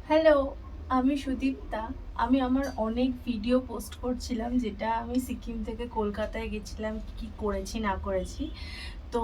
Hello, আমি সুদীপ্তা। আমি আমার অনেক ভিডিও পোস্ট করছিলাম, যেটা আমি সিকিম থেকে কলকাতায় গেছিলাম, কি করেছি না করেছি। তো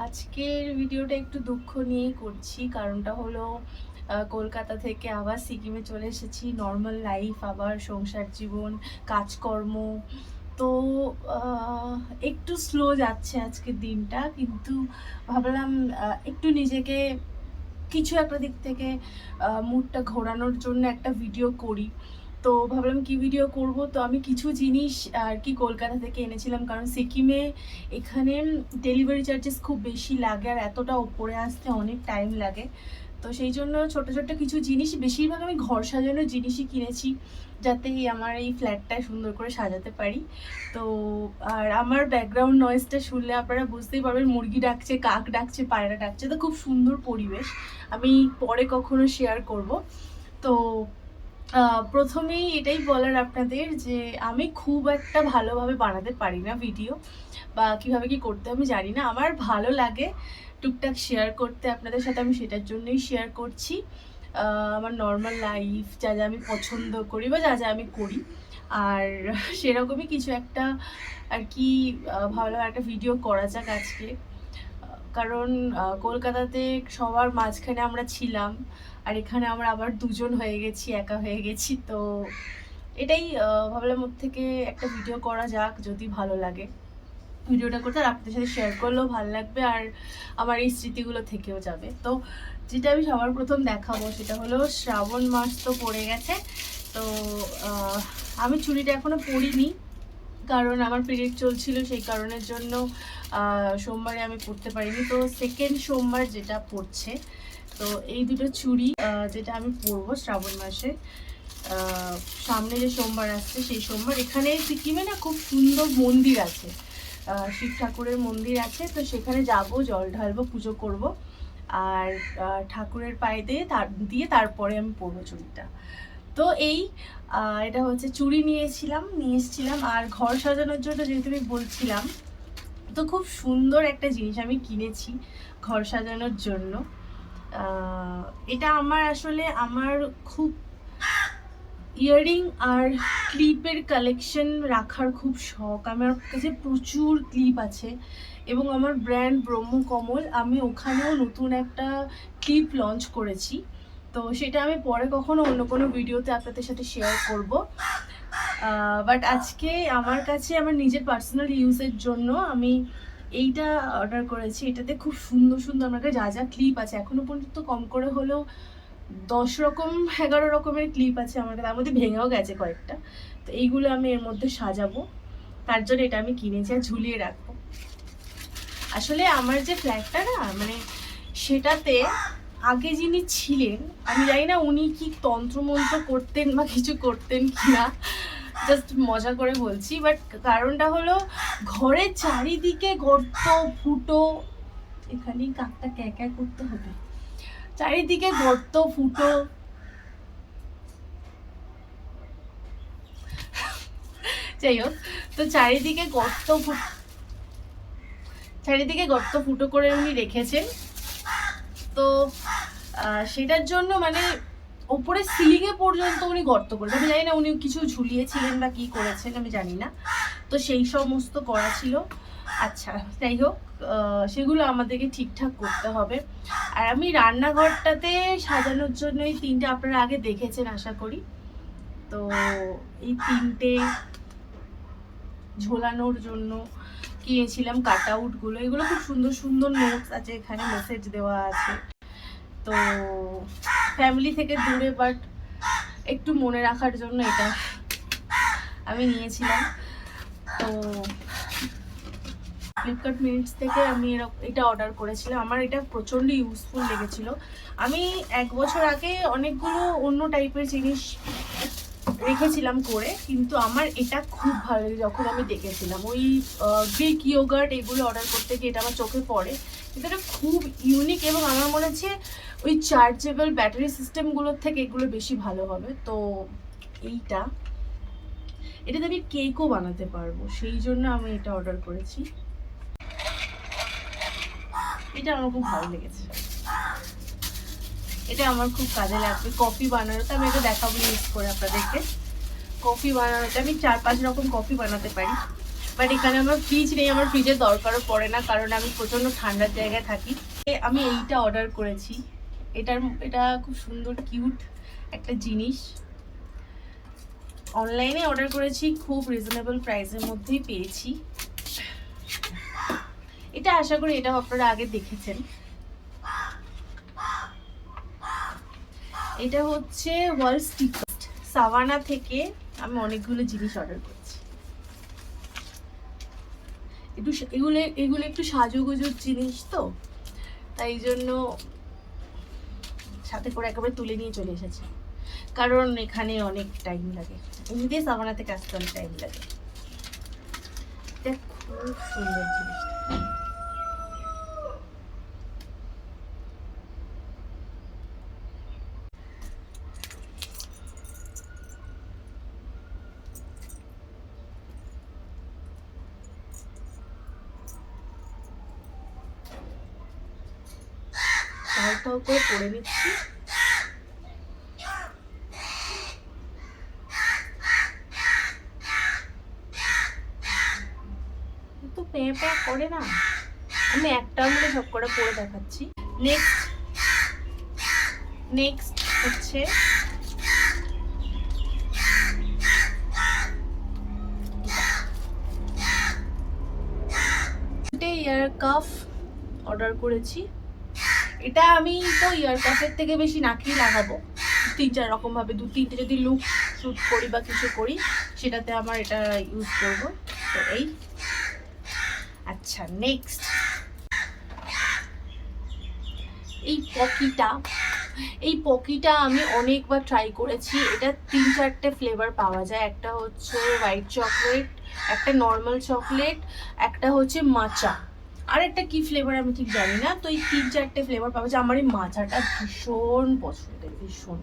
আজকের ভিডিওটা একটু দুঃখ নিয়েই করছি। কারণটা হলো কলকাতা থেকে আবার সিকিমে চলে এসেছি। নর্মাল লাইফ, আবার সংসার জীবন, কাজকর্ম। তো একটু স্লো যাচ্ছে আজকের দিনটা, কিন্তু ভাবলাম একটু নিজেকে কিছু একটা দিক থেকে মুডটা ঘোরানোর জন্য একটা ভিডিও করি। তো ভাবলাম কি ভিডিও করব। তো আমি কিছু জিনিস আর কি কলকাতা থেকে এনেছিলাম, কারণ সিকিমে এখানে ডেলিভারি চার্জেস খুব বেশি লাগে, আর এতটা ওপরে আসতে অনেক টাইম লাগে। তো সেই জন্য ছোট ছোট কিছু জিনিস, বেশিরভাগ আমি ঘর সাজানোর জিনিসই কিনেছি, যাতে আমার এই ফ্ল্যাটটা সুন্দর করে সাজাতে পারি। তো আর আমার ব্যাকগ্রাউন্ড নয়েজটা শুনলে আপনারা বুঝতেই পারবেন, মুরগি ডাকছে, কাক ডাকছে, পায়রা ডাকছে। তো খুব সুন্দর পরিবেশ, আমি পরে কখনো শেয়ার করব। তো প্রথমেই এটাই বলার আপনাদের যে আমি খুব একটা ভালোভাবে বানাতে পারি না ভিডিও, বা কিভাবে কি করতে আমি জানি না। আমার ভালো লাগে টুকটাক শেয়ার করতে আপনাদের সাথে, আমি সেটার জন্যই শেয়ার করছি। আমার নর্মাল লাইফ, যা যা আমি পছন্দ করি বা যা যা আমি করি, আর সেরকমই কিছু একটা আর কি ভাবলাম একটা ভিডিও করা যাক আজকে। কারণ কলকাতাতে সবার মাঝখানে আমরা ছিলাম, আর এখানে আমরা আবার দুজন হয়ে গেছি, একা হয়ে গেছি। তো এটাই ভাবলাম ওর থেকে একটা ভিডিও করা যাক, যদি ভালো লাগে ভিডিওটা করতে, আর আপনাদের সাথে শেয়ার করলেও ভালো লাগবে, আর আমার এই স্মৃতিগুলো থেকেও যাবে। তো যেটা আমি সবার প্রথম দেখাবো সেটা হলো, শ্রাবণ মাস তো পড়ে গেছে। তো আমি চুড়িটা এখনো পরিনি, কারণ আমার পিরিয়ড চলছিল, সেই কারণের জন্য সোমবারে আমি পড়তে পারিনি। তো সেকেন্ড সোমবার যেটা পড়ছে, তো এই দুটো চুড়ি যেটা আমি পরবো শ্রাবণ মাসে, সামনে যে সোমবার আসছে সেই সোমবার। এখানে সিকিমে না খুব সুন্দর মন্দির আছে, শিব ঠাকুরের মন্দির আছে। তো সেখানে যাব, জল ঢালবো, পুজো করব, আর ঠাকুরের পায়ে দিয়ে তারপরে আমি পরবো চুড়িটা। তো এই এটা হচ্ছে চুড়ি নিয়ে এসেছিলাম। আর ঘর সাজানোর জন্য যেহেতু আমি বলছিলাম, তো খুব সুন্দর একটা জিনিস আমি কিনেছি ঘর সাজানোর জন্য। এটা আমার খুব ইয়াররিং আর ক্লিপের কালেকশন রাখার খুব শখ। আমার কাছে প্রচুর ক্লিপ আছে, এবং আমার ব্র্যান্ড ব্রহ্মকমল, আমি ওখানেও নতুন একটা ক্লিপ লঞ্চ করেছি। তো সেটা আমি পরে কখনো অন্য কোনো ভিডিওতে আপনাদের সাথে শেয়ার করব। বাট আজকে আমার কাছে আমার নিজের পার্সোনাল ইউজের জন্য আমি এইটা অর্ডার করেছি। এটাতে খুব সুন্দর সুন্দর আমার কাছে যা যা ক্লিপ আছে, এখনো পর্যন্ত কম করে হলেও 10-11 রকমের ক্লিপ আছে আমার কাছে, তার মধ্যে ভেঙেও গেছে কয়েকটা। তো এইগুলো আমি এর মধ্যে সাজাবো, তার জন্য এটা আমি কিনেছি আর ঝুলিয়ে রাখবো। আসলে আমার যে ফ্ল্যাটটা না, মানে সেটাতে আগে যিনি ছিলেন, আমি জানি না উনি কি তন্ত্রমন্ত্র করতেন বা কিছু করতেন কিনা, জাস্ট মজা করে বলছি। বাট কারণটা হলো, ঘরের চারিদিকে গর্ত ফুটো, এখানেই কাকটা ক্যাঁ করতে হবে, চারিদিকে গর্ত ফুটো, যাই হোক। তো চারিদিকে গর্ত ফুটো করে উনি রেখেছেন। তো সেটার জন্য মানে ওপরে সিলিং এ পর্যন্ত উনি গর্ত করেছেন। আমি জানি না উনি কিছু ঝুলিয়েছিলেন বা কি করেছেন, আমি জানি না। তো সেই সমস্ত করা ছিল। আচ্ছা, যাই হোক, সেগুলো আমাদেরকে ঠিকঠাক করতে হবে। আর আমি রান্নাঘরটাতে সাজানোর জন্য এই তিনটে আপনারা আগে দেখেছেন আশা করি। তো এই তিনটে ঝোলানোর জন্য কিনেছিলাম কাট আউটগুলো। এগুলো খুব সুন্দর সুন্দর নোটস আছে, এখানে মেসেজ দেওয়া আছে। তো ফ্যামিলি থেকে দূরে, বাট একটু মনে রাখার জন্য এটা আমি নিয়েছিলাম। তো ফ্লিপকার্ট মিনিটস থেকে আমি এটা অর্ডার করেছিলাম। আমার এটা প্রচণ্ড ইউজফুল লেগেছিল। আমি 1 বছর আগে অনেকগুলো অন্য টাইপের জিনিস রেখেছিলাম করে, কিন্তু আমার এটা খুব ভালো লাগে। যখন আমি দেখেছিলাম ওই গ্রিক ইয়োগার্ট এগুলো অর্ডার করতে গিয়ে এটা আমার চোখে পড়ে, কিন্তু এটা খুব ইউনিক, এবং আমার মনে হচ্ছে ওই চার্জেবল ব্যাটারি সিস্টেমগুলোর থেকে এগুলো বেশি ভালো হবে। তো এটাতে আমি কেকও বানাতে পারবো, সেই জন্য আমি এটা অর্ডার করেছি। এটা আমার খুব ভালো লেগেছে। এটা আমার খুব কাজে লাগবে কফি বানানোতে। আমি এটা দেখাবো ইউজ করে আপনাদেরকে। কফি বানানোতে আমি 4-5 রকম কফি বানাতে পারি, বাট এখানে আমার ফ্রিজ নেই, আমার ফ্রিজের দরকারও পড়ে না, কারণ আমি প্রচণ্ড ঠান্ডার জায়গায় থাকি। আমি এইটা অর্ডার করেছি, এটা খুব সুন্দর কিউট একটা জিনিস। অনলাইনে অর্ডার করেছি, খুব রিজনেবল প্রাইসের মধ্যেই পেয়েছি। এটা আশা করি এটা আপনারা আগে দেখেছেন। এটা হচ্ছে ওয়াল স্টিকার। সাভানা থেকে আমি অনেকগুলো জিনিস অর্ডার করেছি। এগুলো একটু সাজুগুজুর জিনিস তো, তাই জন্য সাথে করে একেবারে তুলে নিয়ে চলে এসেছি, কারণ এখানে অনেক টাইম লাগে। এমনিতেই সাভানা থেকে আসতে অনেক টাইম লাগে। এটা খুব সুন্দর জিনিসটা। টাও করে পরে নিচ্ছি। তো প্যাঁ প্যাঁ করে না, আমি একটা মিলে সব করে পরে দেখাচ্ছি। নেক্সট হচ্ছে ইয়ার কাফ অর্ডার করেছি। এটা আমি তো ইয়ার কাফের থেকে বেশি নাকেই লাগাবো, 3-4 রকম ভাবে 2-3টে যদি লুক শুট করি বা কিছু করি, সেটাতে আমার এটা ইউজ করবো। তো এই আচ্ছা, নেক্সট এই পকিটা আমি অনেকবার ট্রাই করেছি। এটা 3-4টে ফ্লেভার পাওয়া যায়। একটা হচ্ছে হোয়াইট চকলেট, একটা নর্মাল চকলেট, একটা হচ্ছে মাচা, আর একটা কি ফ্লেভার আমি ঠিক জানি না। তো এই 3-4টে ফ্লেভার পাওয়া যায়। আমার এই মাচাটা ভীষণ পছন্দের, ভীষণ।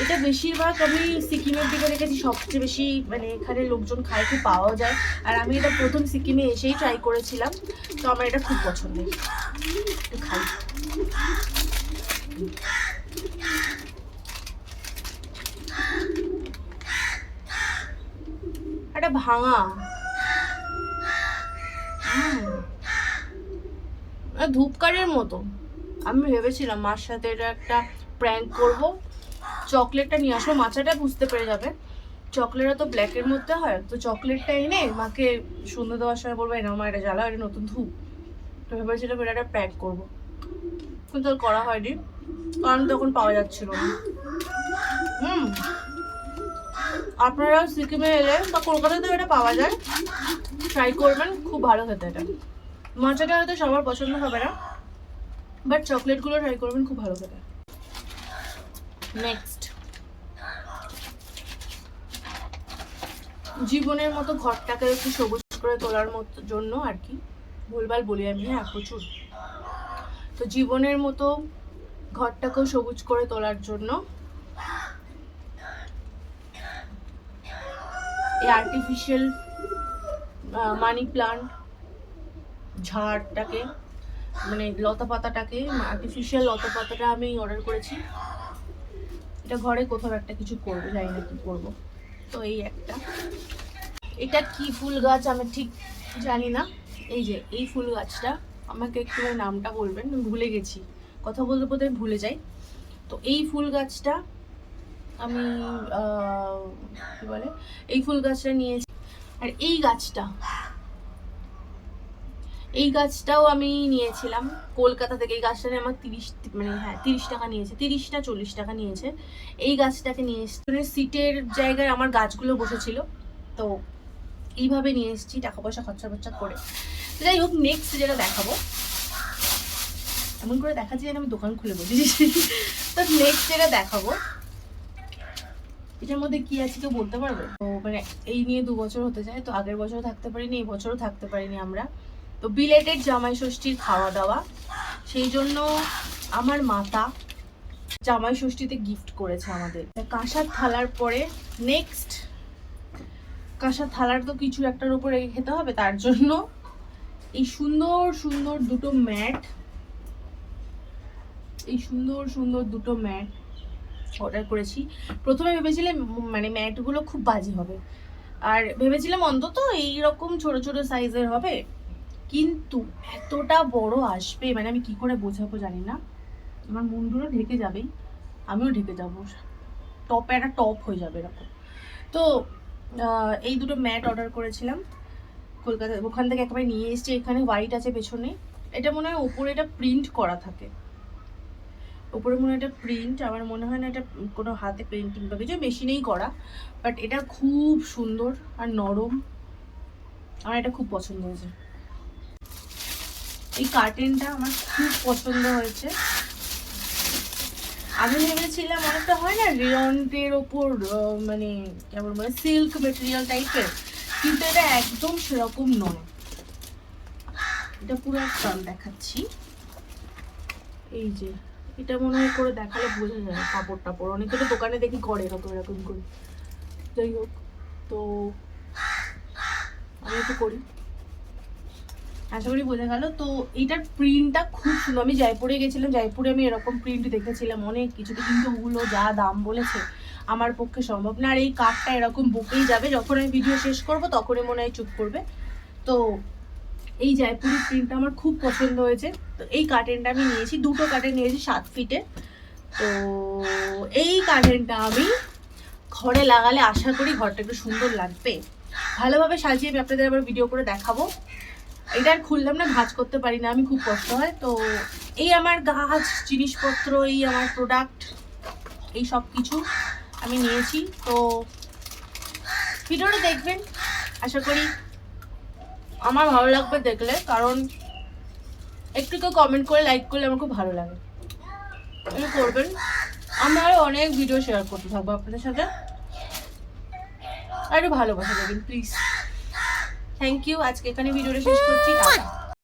এটা বেশিরভাগ আমি সিকিমের দিকে দেখেছি সবচেয়ে বেশি, মানে এখানে লোকজন খায়, খুব পাওয়া যায়। আর আমি এটা প্রথম সিকিমে এসেই ট্রাই করেছিলাম, তো আমার এটা খুব পছন্দের। একটু খাই। এটা ভাঙা, ধূপকাঠির মতো। আমি ভেবেছিলাম মার সাথে এটা একটা প্র্যাঙ্ক করবো, চকলেটটা নিয়ে আসবো। মাচাটা বুঝতে পেরে যাবে, চকলেটটা তো ব্ল্যাকের মধ্যে হয়, তো চকলেটটা এনে মাকে সন্ধ্যে দেওয়ার সময় বলবো না মা এটা জ্বালা, এটা নতুন ধূপ। তো ভেবেছিলাম এটা একটা প্র্যাঙ্ক করবো, কিন্তু আর করা হয়নি, কারণ তখন পাওয়া যাচ্ছিল না। আপনারা সিকিমে এলে বা কলকাতাতেও এটা পাওয়া যায়, ট্রাই করবেন, খুব ভালো খেতে এটা। মাচাটা হয়তো সবার পছন্দ হবে না, বাট চকলেটগুলো ট্রাই করবেন, খুব ভালো খেতে। নেক্সট, জীবনের মতো ঘরটাকে একটু সবুজ করে তোলার মতো জন্য আর কি, ভুলভাল বলি আমি, হ্যাঁ প্রচুর। তো জীবনের মতো ঘরটাকেও সবুজ করে তোলার জন্য এই আর্টিফিশিয়াল মানি প্লান্ট ঝাড়টাকে, মানে লতা পাতাটাকে, আর্টিফিশিয়াল লতা পাতাটা আমি অর্ডার করেছি। এটা ঘরে কোথাও একটা কিছু করবো, জানি না কি করবো। তো এই একটা, এটা কি ফুল গাছ আমি ঠিক জানি না। এই যে এই ফুল গাছটা, আমাকে একটু নামটা বলবেন, ভুলে গেছি, কথা বলতে বলতে ভুলে যাই। তো এই ফুল গাছটা আমি কি বলে, এই ফুল গাছটা নিয়েছি। আর এই গাছটাও আমি নিয়েছিলাম কলকাতা থেকে। এই গাছটা আমার 30 টাকা নিয়েছে, 30 না 40 টাকা নিয়েছে। এই গাছটাকে নিয়ে এসেছি, সিটের জায়গায় আমার গাছগুলো বসেছিল, তো এইভাবে নিয়ে এসেছি টাকা পয়সা খরচা করে। যাই হোক, নেক্সট যেটা দেখাবো, এমন করে দেখাচ্ছি যেন আমি দোকান খুলে বসেছি। তো নেক্সট যেটা দেখাবো, এটার মধ্যে কি আছে কেউ বলতে পারবে? তো মানে এই নিয়ে 2 বছর হতে যায়, তো আগের বছরও থাকতে পারিনি, এই বছরও থাকতে পারিনি আমরা। তো বিলেটেড জামাই ষষ্ঠীর খাওয়া দাওয়া, সেই জন্য আমার মাতা জামাই ষষ্ঠীতে গিফট করেছে আমাদের কাঁসার থালার পরে। নেক্সট, কাঁসার থালার তো কিছু একটার উপরে রেখে খেতে হবে, তার জন্য এই সুন্দর সুন্দর দুটো ম্যাট, এই সুন্দর সুন্দর দুটো ম্যাট অর্ডার করেছি। প্রথমে ভেবেছিলাম মানে ম্যাটগুলো খুব বাজে হবে, আর ভেবেছিলাম অন্তত এইরকম ছোট ছোট সাইজের হবে, কিন্তু এতটা বড় আসবে মানে আমি কি করে বোঝাবো জানি না। আমার মুন্ডুরও ঢেকে যাবেই, আমিও ঢেকে যাবো, টপে একটা টপ হয়ে যাবে এরকম। তো এই দুটো ম্যাট অর্ডার করেছিলাম কলকাতা, ওখান থেকে একেবারে নিয়ে এসেছি। এখানে হোয়াইট আছে পেছনে, এটা মনে হয় ওপরে এটা প্রিন্ট করা থাকে, ওপরে মনে হয় এটা প্রিন্ট, আমার মনে হয় না এটা কোনো হাতে পেন্টিং বা কিছু, মেশিনেই করা। বাট এটা খুব সুন্দর আর নরম, আমার এটা খুব পছন্দ হয়েছে। এই কার্টেনটা আমার খুব পছন্দ হয়েছে। আমি ভেবেছিলাম অনেকটা হয় না রেয়নের ওপর মানে কেমন বলে সিল্ক মেটেরিয়াল টাইপের, কিন্তু এটা একদম সেরকম নয়। এটা পুরো একটা দেখাচ্ছি, এই যে এটা মনে হয় করে দেখালে বোঝা যায় কাপড় টাপড়, অনেকে তো দোকানে দেখি করে এরকম এরকম করে। যাই হোক, তো আমি একটু করি, আশা করি বোঝা গেল। তো এইটার প্রিন্টটা খুব সুন্দর। আমি জয়পুরে গেছিলাম, জয়পুরে আমি এরকম প্রিন্ট দেখেছিলাম অনেক কিছুতে, কিন্তু ওগুলো যা দাম বলেছে আমার পক্ষে সম্ভব না। আর এই কার্ডটা এরকম বুকেই যাবে, যখন আমি ভিডিও শেষ করব তখনই মনে হয় চুপ করবে। তো এই জয়পুরি প্রিন্টটা আমার খুব পছন্দ হয়েছে। তো এই কার্টেনটা আমি নিয়েছি, দুটো কার্টেন নিয়েছি 7 ফিটের। তো এই কার্টেনটা আমি ঘরে লাগালে আশা করি ঘরটা একটু সুন্দর লাগবে। ভালোভাবে সাজিয়ে আমি আপনাদের আবার ভিডিও করে দেখাবো। এটা আর খুললাম না, ভাঁজ করতে পারি না আমি, খুব কষ্ট হয়। তো এই আমার গাছ জিনিসপত্র, এই আমার প্রোডাক্ট, এই সব কিছু আমি নিয়েছি। তো ভিডিওটা দেখবেন, আশা করি আমার ভালো লাগবে দেখলে, কারণ একটু কেউ কমেন্ট করে লাইক করলে আমার খুব ভালো লাগে, এটা করবেন। আমরা আরও অনেক ভিডিও শেয়ার করতে থাকবো আপনাদের সাথে, আর একটু ভালোবাসা দেবেন প্লিজ। থ্যাংক ইউ, আজকে এখানে ভিডিওটা শেষ করছি।